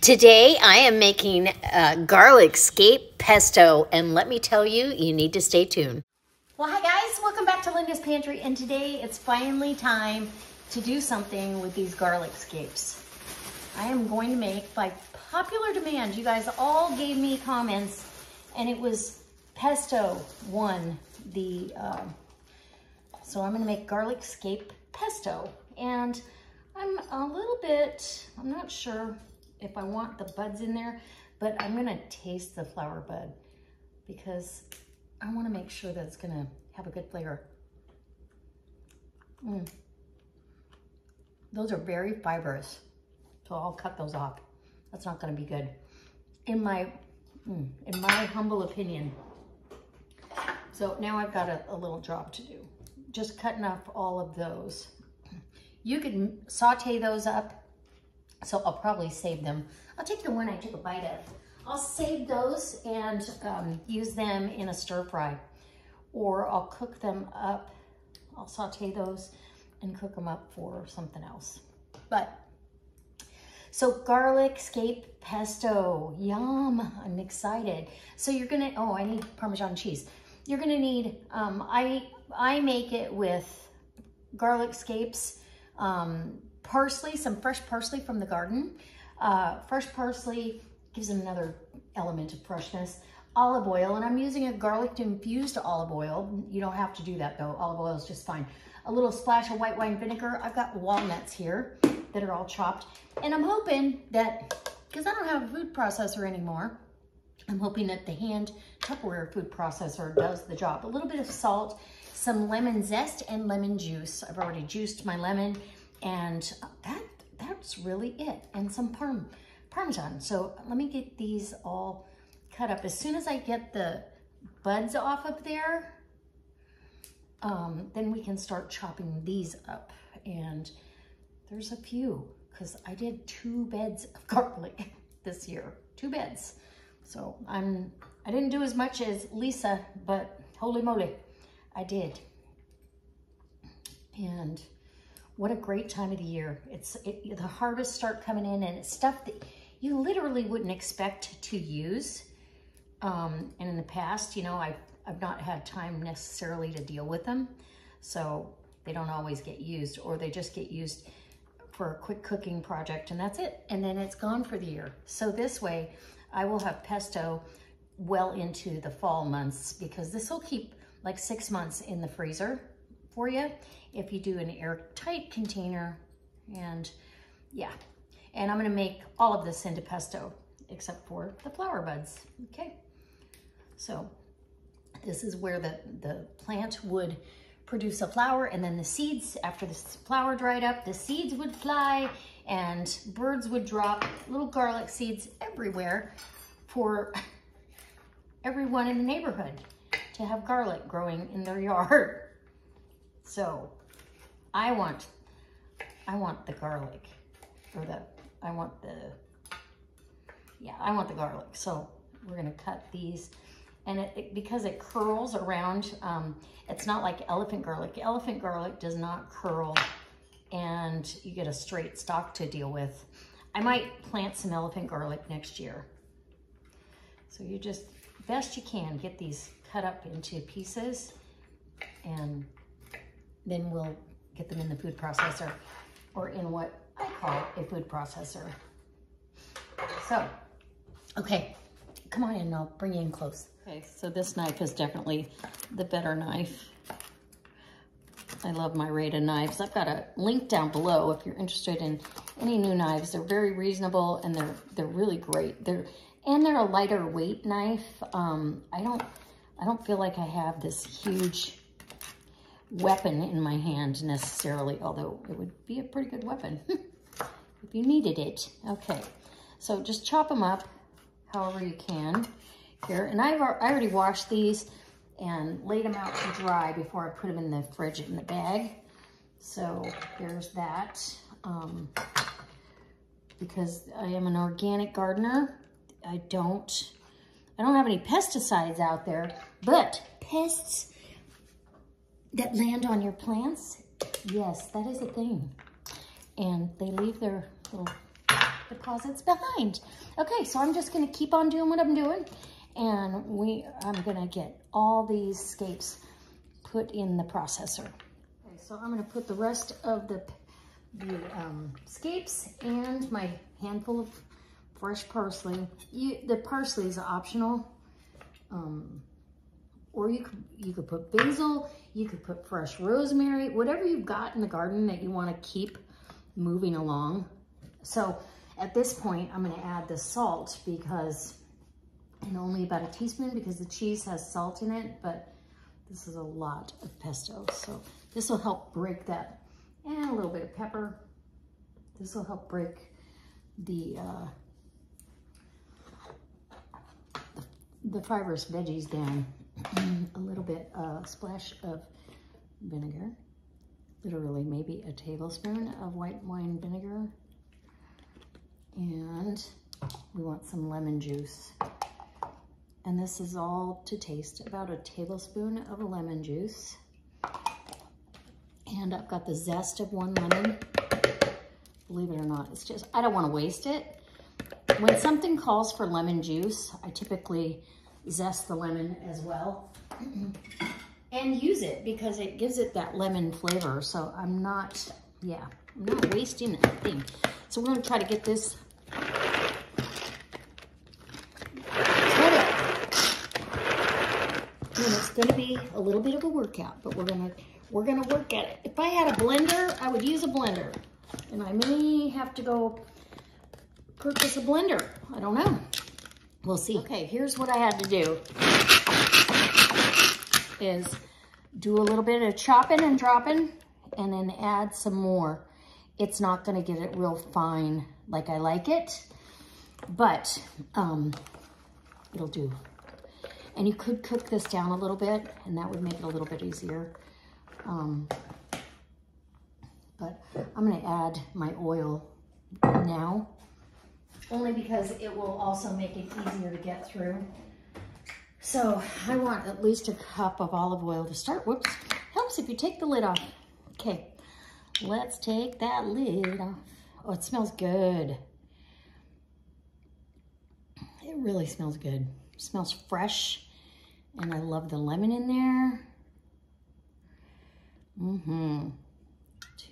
Today I am making garlic scape pesto, and let me tell you, you need to stay tuned. Well, hi guys, welcome back to Linda's Pantry, and today it's finally time to do something with these garlic scapes. I am going to make, by popular demand, you guys all gave me comments, and it was pesto won the, so I'm gonna make garlic scape pesto. And I'm not sure if I want the buds in there, but I'm gonna taste the flower bud because I wanna make sure that it's gonna have a good flavor. Those are very fibrous, so I'll cut those off. That's not gonna be good, in my humble opinion. So now I've got a little job to do. Just cutting off all of those. You can saute those up, so I'll probably save them. I'll take the one I took a bite of. I'll save those and use them in a stir fry, or I'll cook them up. I'll saute those and cook them up for something else. But, so garlic scape pesto, yum, I'm excited. So you're gonna, oh, I need Parmesan cheese. You're gonna need, I make it with garlic scapes, parsley, some fresh parsley from the garden. Fresh parsley gives it another element of freshness. Olive oil, and I'm using a garlic infused olive oil. You don't have to do that though. Olive oil is just fine. A little splash of white wine vinegar. I've got walnuts here that are all chopped. And I'm hoping that, because I don't have a food processor anymore, I'm hoping that the hand Tupperware food processor does the job. A little bit of salt, some lemon zest, and lemon juice. I've already juiced my lemon, and that's really it. And some Parmesan. So let me get these all cut up. As soon as I get the buds off of there, then we can start chopping these up. And there's a few, because I did 2 beds of garlic this year, 2 beds. So I didn't do as much as Lisa, but holy moly, I did. And what a great time of the year. The harvests start coming in, and it's stuff that you literally wouldn't expect to use. And in the past, you know, I've not had time necessarily to deal with them. So they don't always get used, or they just get used for a quick cooking project, and that's it. And then it's gone for the year. So this way I will have pesto well into the fall months, because this will keep like 6 months in the freezer for you if you do an airtight container. And yeah, and I'm gonna make all of this into pesto except for the flower buds, okay? So this is where the plant would produce a flower, and then the seeds, after the flower dried up, the seeds would fly and birds would drop little garlic seeds everywhere for everyone in the neighborhood to have garlic growing in their yard. So I want the garlic, or I want the garlic. So we're gonna cut these, and because it curls around, it's not like elephant garlic. Elephant garlic does not curl, and you get a straight stalk to deal with. I might plant some elephant garlic next year. So you just, best you can, get these cut up into pieces, and then we'll get them in the food processor, or in what I call a food processor. So, okay, come on in, I'll bring you in close. Okay, so this knife is definitely the better knife. I love my Rada knives. I've got a link down below if you're interested in any new knives. They're very reasonable, and they're really great. They're a lighter weight knife. I don't feel like I have this huge weapon in my hand necessarily, although it would be a pretty good weapon if you needed it. Okay, so just chop them up however you can here. And I already washed these and laid them out to dry before I put them in the fridge in the bag. So there's that. Because I am an organic gardener, I don't have any pesticides out there, but pests that land on your plants, yes, that is a thing. And they leave their little deposits behind. Okay, so I'm just gonna keep on doing what I'm doing, and I'm gonna get all these scapes put in the processor. Okay, so I'm gonna put the rest of the scapes and my handful of fresh parsley. The parsley is optional, or you could put basil, you could put fresh rosemary, whatever you've got in the garden that you want to keep moving along. So at this point, I'm going to add the salt and only about a teaspoon because the cheese has salt in it, but this is a lot of pesto. So this will help break that, and a little bit of pepper. This will help break the fibrous veggies down. A little bit, splash of vinegar, literally maybe a tablespoon of white wine vinegar. And we want some lemon juice. And this is all to taste, about a tablespoon of lemon juice. And I've got the zest of 1 lemon. Believe it or not, it's just, I don't want to waste it. When something calls for lemon juice, I typically zest the lemon as well and use it because it gives it that lemon flavor. So I'm not wasting that thing. So we're going to try to get this cut up. And it's going to be a little bit of a workout, but we're going to work at it. If I had a blender, I would use a blender, and I may have to go purchase a blender. I don't know. We'll see. Okay, here's what I had to do, is do a little bit of chopping and dropping, and then add some more. It's not gonna get it real fine like I like it, but it'll do. And you could cook this down a little bit, and that would make it a little bit easier. But I'm gonna add my oil now, only because it will also make it easier to get through. So I want at least a cup of olive oil to start. Whoops, helps if you take the lid off. Okay, let's take that lid off. Oh, it smells good. It really smells good. It smells fresh, and I love the lemon in there.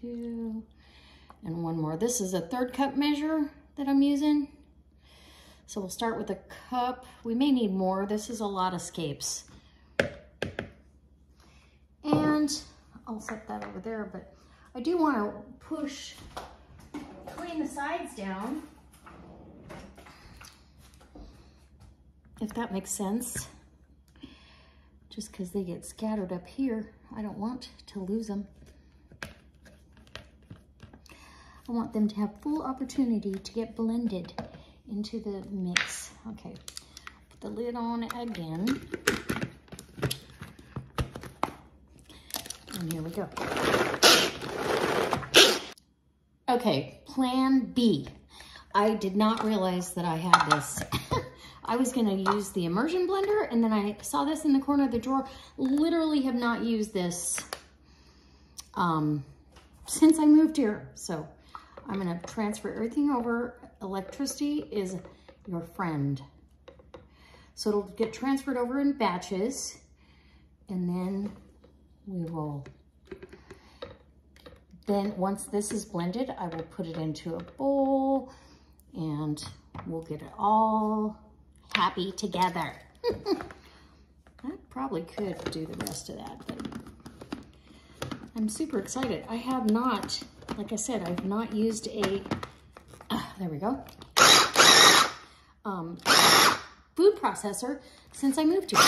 2, and 1 more. This is a 1/3 cup measure that I'm using. So we'll start with a cup. We may need more. This is a lot of scapes. And I'll set that over there, but I do want to clean the sides down, if that makes sense. Just because they get scattered up here, I don't want to lose them. I want them to have full opportunity to get blended into the mix. Okay, put the lid on again. And here we go. Okay, plan B. I did not realize that I had this. I was gonna use the immersion blender, and then I saw this in the corner of the drawer. Literally have not used this since I moved here. So I'm gonna transfer everything over. Electricity is your friend. So it'll get transferred over in batches, and then once this is blended, I will put it into a bowl, and we'll get it all happy together. I probably could do the rest of that, but I'm super excited. I have not, like I said, I've not used a, there we go, food processor since I moved here.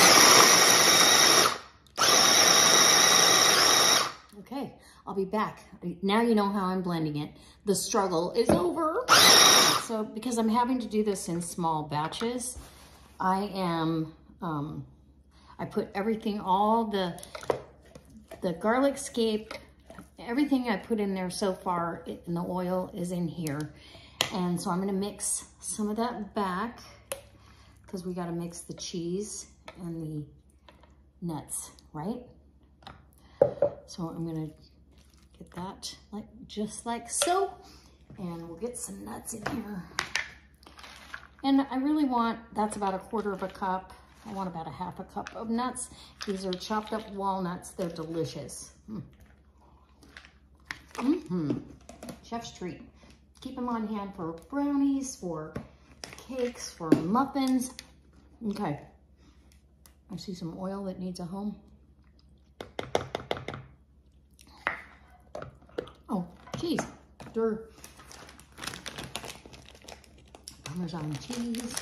Okay, I'll be back. Now you know how I'm blending it. The struggle is over. So because I'm having to do this in small batches, I put everything, all the garlic scape, everything I put in there so far, and the oil is in here. And so I'm gonna mix some of that back, because we gotta mix the cheese and the nuts, right? So I'm gonna get that just like so, and we'll get some nuts in here. And I really want, that's about 1/4 cup. I want about 1/2 cup of nuts. These are chopped up walnuts. They're delicious. Chef's treat. Keep them on hand for brownies, for cakes, for muffins. Okay. I see some oil that needs a home. Oh, cheese. Parmesan cheese.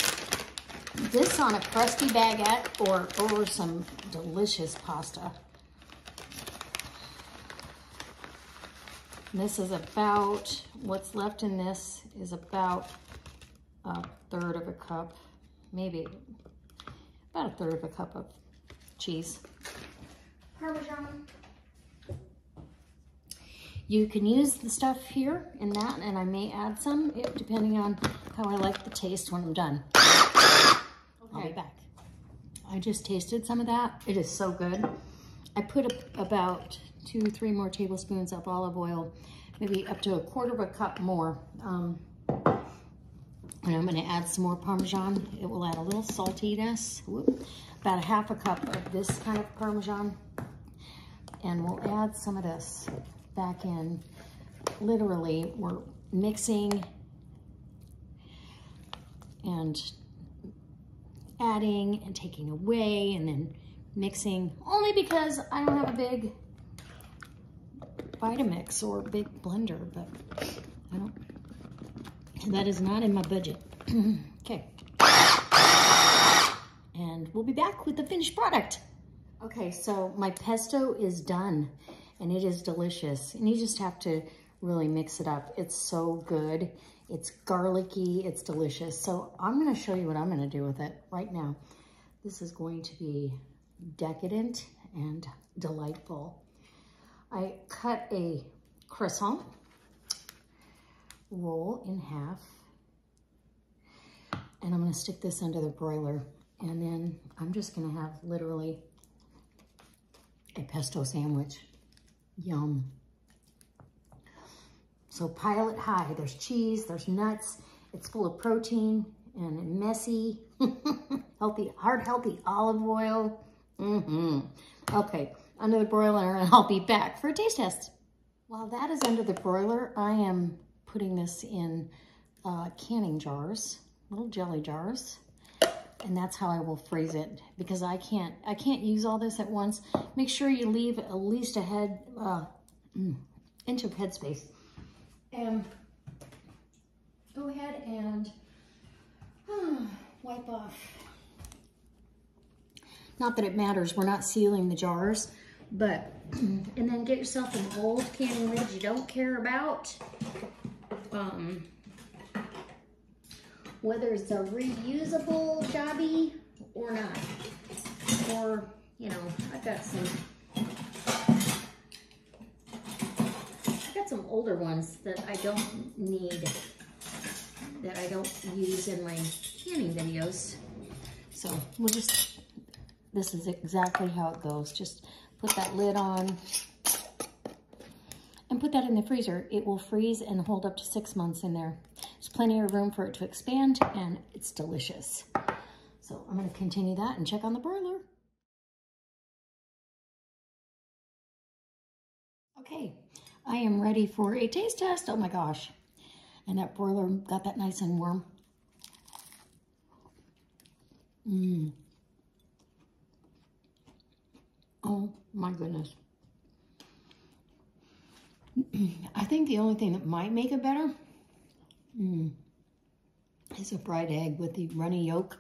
This on a crusty baguette or over some delicious pasta. This is about, what's left in this is about 1/3 cup, maybe about 1/3 cup of cheese. Parmesan. You can use the stuff here in that, and I may add some, depending on how I like the taste when I'm done. Okay. I'll be back. I just tasted some of that. It is so good. I put about 2 or 3 more tablespoons of olive oil, maybe up to 1/4 cup more. And I'm gonna add some more Parmesan. It will add a little saltiness. About 1/2 cup of this kind of Parmesan. And we'll add some of this back in. Literally, we're mixing and adding and taking away and then mixing, only because I don't have a big Vitamix or big blender, but I don't, that is not in my budget. Okay. And we'll be back with the finished product. Okay, so my pesto is done and it is delicious. And you just have to really mix it up. It's so good. It's garlicky, it's delicious. So I'm gonna show you what I'm gonna do with it right now. This is going to be decadent and delightful. I cut a croissant roll in half, and I'm gonna stick this under the broiler, and then I'm just gonna have literally a pesto sandwich. Yum. So pile it high. There's cheese, there's nuts, it's full of protein and messy, healthy, heart-healthy olive oil. Okay, under the broiler, and I'll be back for a taste test. While that is under the broiler, I am putting this in canning jars, little jelly jars, and that's how I will freeze it, because I can't use all this at once. Make sure you leave at least a inch of headspace. And go ahead and wipe off. Not that it matters, we're not sealing the jars, but, and then get yourself an old canning lid you don't care about. Whether it's a reusable jobby or not. Or, you know, I've got some older ones that I don't need, that I don't use in my canning videos. So we'll just, this is exactly how it goes. Just put that lid on and put that in the freezer. It will freeze and hold up to 6 months in there. There's plenty of room for it to expand, and it's delicious. So I'm gonna continue that and check on the broiler. Okay, I am ready for a taste test. Oh my gosh. And that broiler got that nice and warm. Oh my goodness. I think the only thing that might make it better is a fried egg with the runny yolk.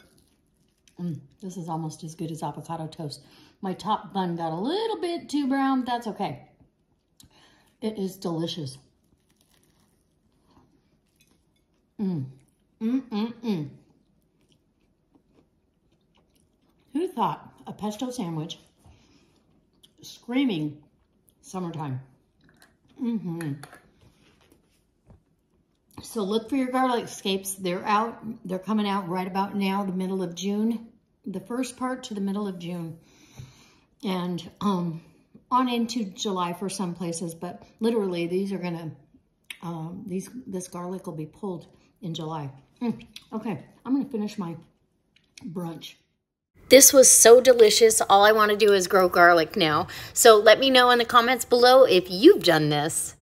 This is almost as good as avocado toast. My top bun got a little bit too brown, but that's okay. It is delicious. Who thought a pesto sandwich, screaming summertime? So look for your garlic scapes. They're out. They're coming out right about now, the middle of June, the first part to the middle of June, and on into July for some places. But literally, these are gonna this garlic will be pulled in July. Okay, I'm gonna finish my brunch. This was so delicious. All I want to do is grow garlic now. So let me know in the comments below if you've done this.